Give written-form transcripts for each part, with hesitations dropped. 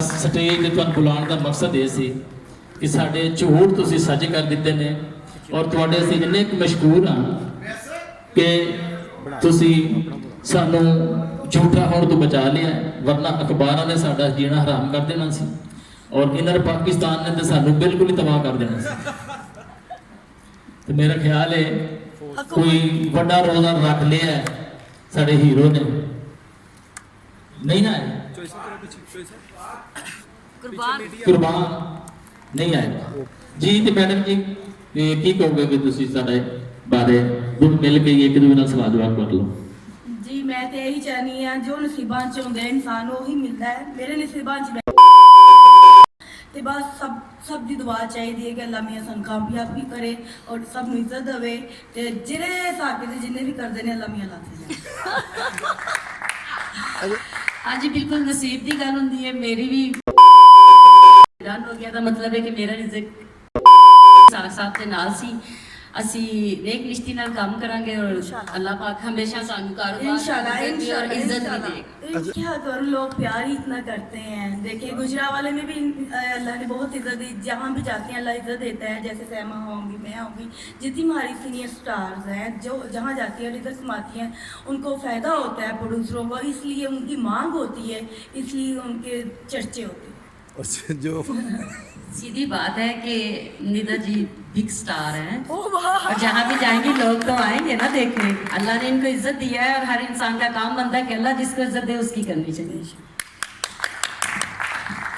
Stage ਤੇ ਤੁਹਾਨੂੰ ਬੁਲਾਉਣ ਦਾ ਮਕਸਦ ਇਹ ਸੀ ਕਿ ਸਾਡੇ ਝੂਠ ਤੁਸੀਂ ਸੱਚ ਕਰ ਦਿੱਤੇ ਨੇ ਔਰ ਤੁਹਾਡੇ ਅਸੀਂ ਇੰਨੇ ਕੁ ਮਸ਼ਕੂਰ ਹਾਂ ਕਿ ਤੁਸੀਂ ਸਾਨੂੰ ਝੂਠਾ ਹੋਣ ਤੋਂ ਬਚਾ ਲਿਆ, ਵਰਨਾ ਅਖਬਾਰਾਂ ਨੇ ਸਾਡਾ ਜੀਣਾ ਹਰਾਮ ਕਰ ਦੇਣਾ ਸੀ ਔਰ ਇਨਰ ਪਾਕਿਸਤਾਨ ਨੇ ਤਾਂ ਸਾਨੂੰ ਬਿਲਕੁਲ ਹੀ ਤਬਾਹ ਕਰ ਦੇਣਾ ਸੀ। ਤੇ ਮੇਰਾ ਖਿਆਲ ਹੈ ਕੋਈ ਵੱਡਾ ਰੋਜ਼ਾ ਰੱਖ ਲਿਆ ਸਾਡੇ ਹੀਰੋ ਨੇ, नहीं आए कुर्बान नहीं आए जी। तो मैडम जी की कहोगे कि तुसी साडे बारे गुण मिल के एक दूसरे नाल सवाल जवाब कर लो जी। मैं तो यही चाहनी हाँ जो नसीबां च हुंदा इंसान वही मिलता है। मेरे नसीबां च ते बस सब दी दुआ चाहिए है कि अल्लाह मियां सानू कामयाब भी करे और सब नूं इज्जत देवे ते जिहड़े साके ते जिन्ने भी करदे ने अल्लाह मियां लाते जाए। हाँ जी बिल्कुल नसीब की गल होंदी है। मेरी भी डन हो गया था, मतलब है कि मेरा रिज़्क साथ के नाल सी। असी नेक निष्ठी नाल काम करांगे और अल्लाह पाक हमेशा सानू कारोबार इंशाल्लाह और इज्जत भी देगा। क्या करूं, लोग प्यार ही इतना करते हैं। देखिए गुजरावाले में भी अल्लाह ने बहुत इज्जत दी, जहाँ भी जाते हैं अल्लाह इज्जत देता है। जैसे सैमा होंगी, मैं होंगी, जितनी हमारी सीनियर स्टार्स हैं जो जहाँ जाती हैं और इधर समाती हैं उनको फ़ायदा होता है प्रोड्यूसरों को, इसलिए उनकी मांग होती है, इसलिए उनके चर्चे होते हैं। जो सीधी बात है कि निदा जी बिग स्टार हैं और जहाँ भी जाएंगे लोग तो आएंगे ना देखने। अल्लाह ने इनको इज्जत दिया है और हर इंसान का काम बनता है कि अल्लाह जिसको इज्जत दे उसकी करनी चाहिए।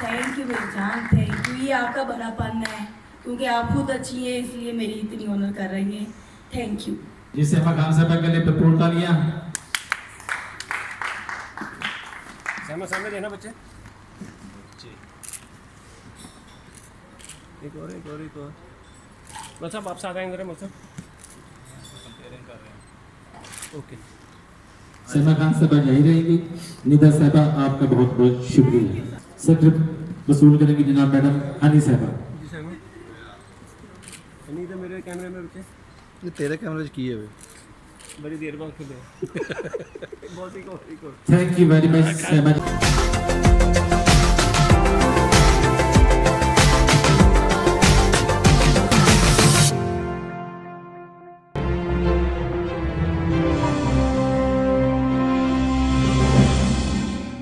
थैंक यू मेरी जान, थैंक यू। ये आपका बड़ापन है क्योंकि आप खुद अच्छी हैं इसलिए मेरी इतनी ऑनर कर रही हैं। थैंक यू जी। सैमा खान साहब के लिए भरपूर तालियां। सैमा सामने देना बच्चे। एक और मतलब आप साथ आएंगे मतलब ओके। सैमा खान साहब यही रहेंगी। निदा साहबा आपका बहुत बहुत शुक्रिया। सत्र वसूल करेंगी जनाब मैडम हनी साहबा। जी सैमा नहीं तो मेरे कैमरे में बच्चे ये तेरे कैमरे की है वे बड़ी देर बाद खुले बहुत ही थैंक यू वेरी मच सैमा।